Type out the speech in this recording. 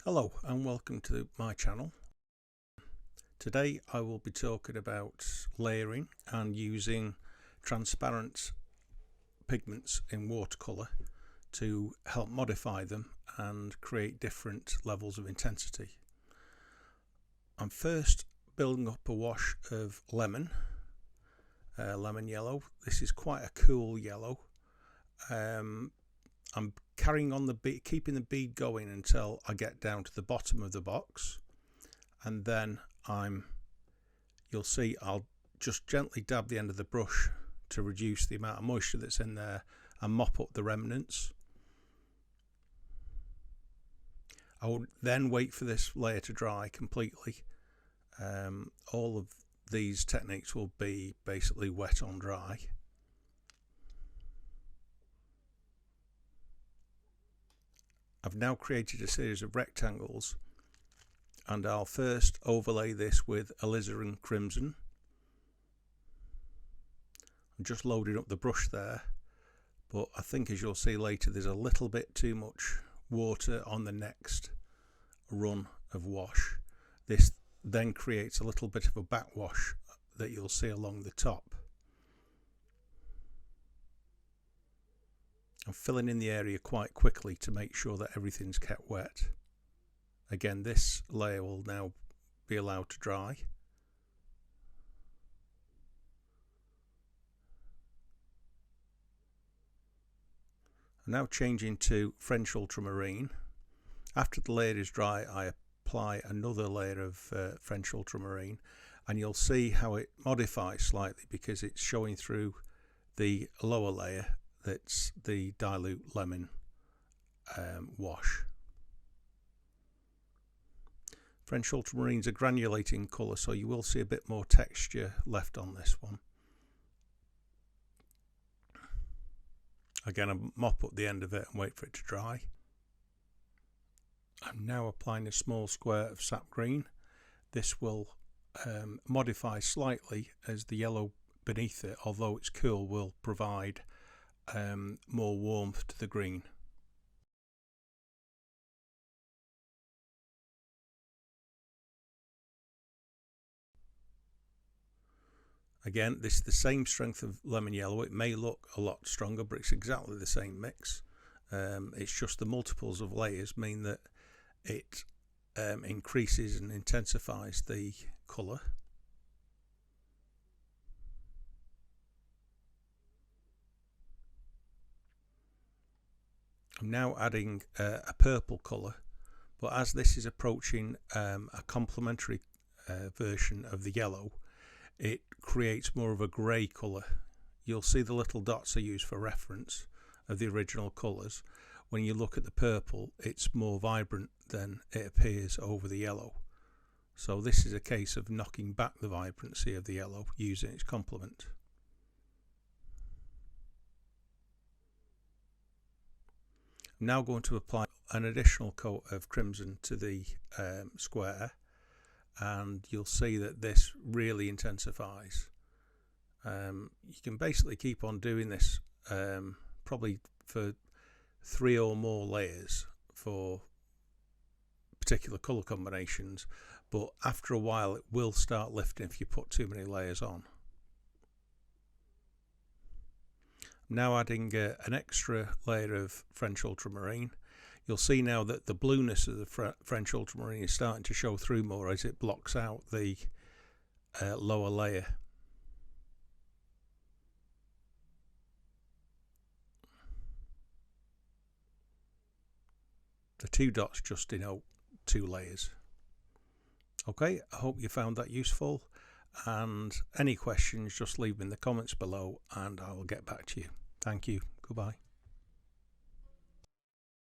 Hello and welcome to my channel. Today I will be talking about layering and using transparent pigments in watercolour to help modify them and create different levels of intensity. I'm first building up a wash of lemon yellow. This is quite a cool yellow. I'm carrying on the bead, keeping the bead going until I get down to the bottom of the box, and then you'll see I'll just gently dab the end of the brush to reduce the amount of moisture that's in there and mop up the remnants. I will then wait for this layer to dry completely. All of these techniques will be basically wet on dry. I've now created a series of rectangles, and I'll first overlay this with alizarin crimson. I'm just loading up the brush there, but I think, as you'll see later, there's a little bit too much water on the next run of wash. This then creates a little bit of a backwash that you'll see along the top. I'm filling in the area quite quickly to make sure that everything's kept wet. Again, this layer will now be allowed to dry. I'm now changing to French ultramarine. After the layer is dry, I apply another layer of French ultramarine, and you'll see how it modifies slightly because it's showing through the lower layer. That's the dilute lemon wash. French ultramarines are granulating colour, so you will see a bit more texture left on this one. Again, I mop up the end of it and wait for it to dry. I'm now applying a small square of sap green. This will modify slightly as the yellow beneath it, although it's cool, will provide more warmth to the green. Again, this is the same strength of lemon yellow. It may look a lot stronger, but it's exactly the same mix. It's just the multiples of layers mean that it increases and intensifies the colour. I'm now adding a purple colour, but as this is approaching a complementary version of the yellow, it creates more of a grey colour. You'll see the little dots are used for reference of the original colours. When you look at the purple, it's more vibrant than it appears over the yellow. So this is a case of knocking back the vibrancy of the yellow using its complement. I'm now going to apply an additional coat of crimson to the square, and you'll see that this really intensifies. You can basically keep on doing this probably for 3 or more layers for particular colour combinations, but after a while it will start lifting if you put too many layers on. Now adding an extra layer of French ultramarine. You'll see now that the blueness of the French ultramarine is starting to show through more as it blocks out the lower layer. The 2 dots just denote 2 layers. Okay, I hope you found that useful, and any questions just leave them in the comments below and I will get back to you. Thank you. Goodbye.